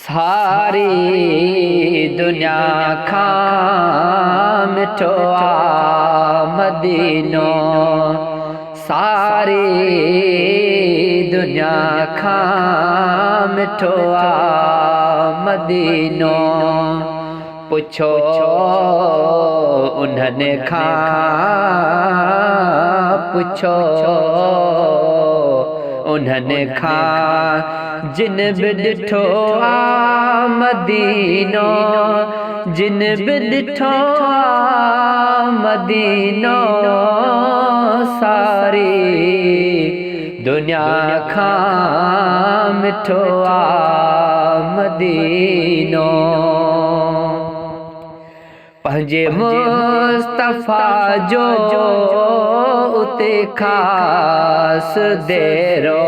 सारी दुनिया खां मिठो आ मदीनो, सारी दुनिया खां मिठो आ मदीनो। पुछो उन्हनि खां, पुछो उन्हनि खां जिन बि ॾिठो आ मदीनो, जिन बि ॾिठो आ मदीनो। सारी दुनिया खां मिठो आ मदीनो। पंहिंजे मुस्तफ़ा जो उते ख़ासि देरो,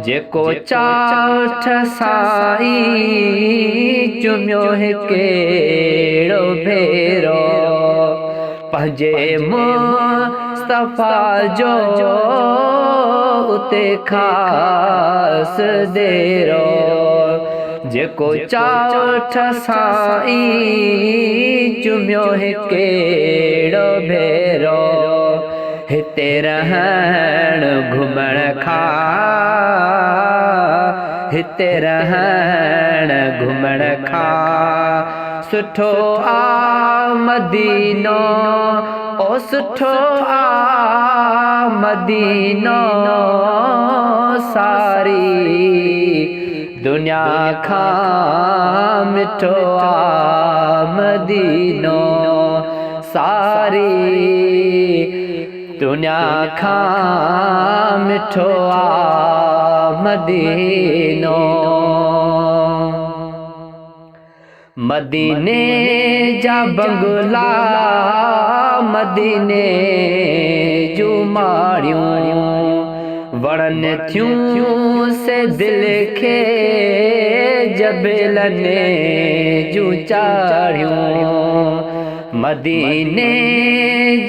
जेको चाठ साईं चुमियो हिकिड़ो भेरो। पंहिंजे मुस्तफ़ा जो उते ख़ासि देरो, जेको चाठ साईं चुमियो हिकिड़ो भेरो। हिते रहण घुमण खां, हिते रहण घुमण खां सुठो आ मदीनो, ओ सुठो आ मदीनो। सारी दुनिया खां मिठो आ मदीनो, सारी दुनिया खां मिठो आ मदीनो। मदीने जा बंगला, मदीने जूं माड़ियूं, वणनि थियूं से दिल खे जबलनि जूं चाड़ियूं। मदीने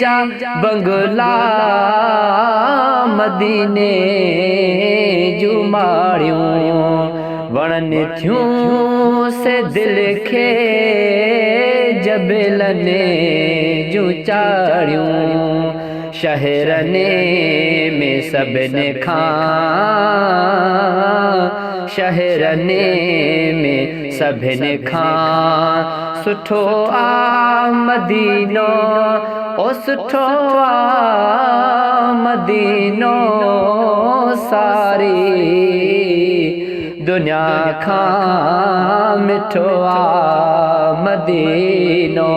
जा बंगला, मदीने जूं माड़ियूं, वणनि थियूं से दिल खे जबलनि जूं चाड़ियूं। शहरनि में सभिनि खां, शहरनि में सभिनि खां सुठो आ मदीनो, ओ सुठो आ मदीनो। सारी दुनिया खां मिठो आ मदीनो,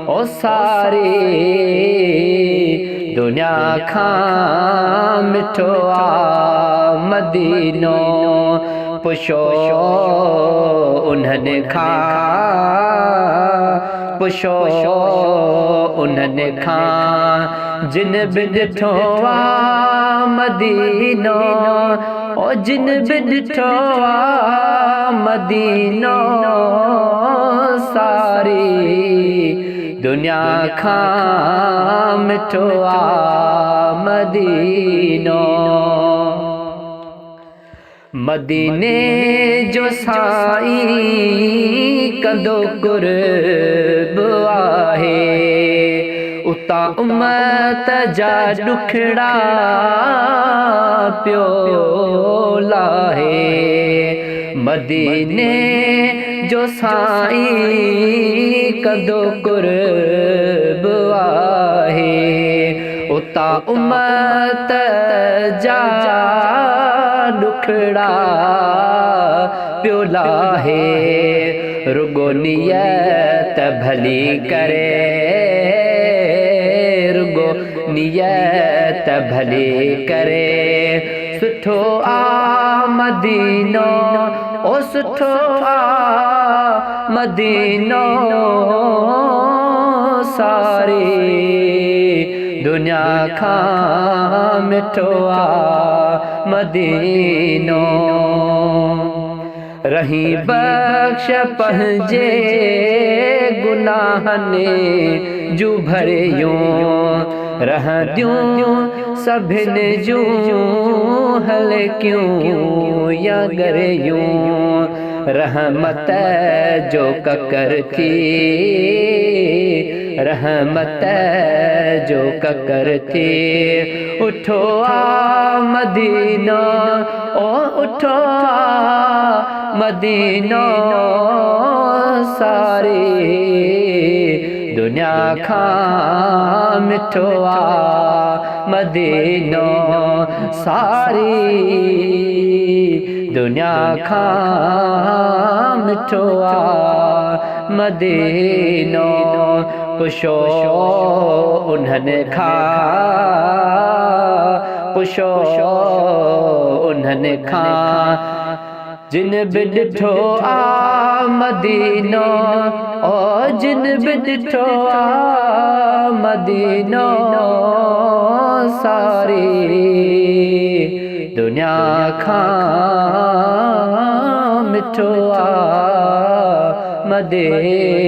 ओ सारी दुनिया खां मिठो आ मदीनो। पुछो उन्हनि खां, पुछो उन्हनि खां जिन बि ॾिठो आ मदीनो, ओ जिन बि ॾिठो आ मदीनो। सारी दुनिया खां मिठो आ मदीनो। मदीने जो साईं कंदो कुर्ब आहे, उतां उम्मत जा ॾुखड़ा पियो लाहे। मदीने जो साईं कंदो कुर्ब आहे, उतां उम्मत जा ॾुखड़ा पियो लाहे। रुगो नियत भली करे, रुगो नियत भली करे सुठो आ मदीनो, ओ सुठो आ मदीनो। सारी दुनिया खां मिठो आ मदीनो। रही बख्श पंहिंजे गुनाहनि जूं भरियूं, रहंदियूं सभिनि जूं हल क्यों या गरियूं रहमत जो ककर थी रहमत जो ककर थी उठो आ मदीना ओ उठो आ मदीना सारी दुनिया खां मिठो आ मदीनो सारी दुनिया खां मिठो आ मदीनो पुछो उन्हनि खां पुछो उन्हनि खां जिन बि ॾिठो आ मदीनो ओ जिन बि ॾिठो आ मदीनो सारी दुनिया खां मिठो आ मदीनो।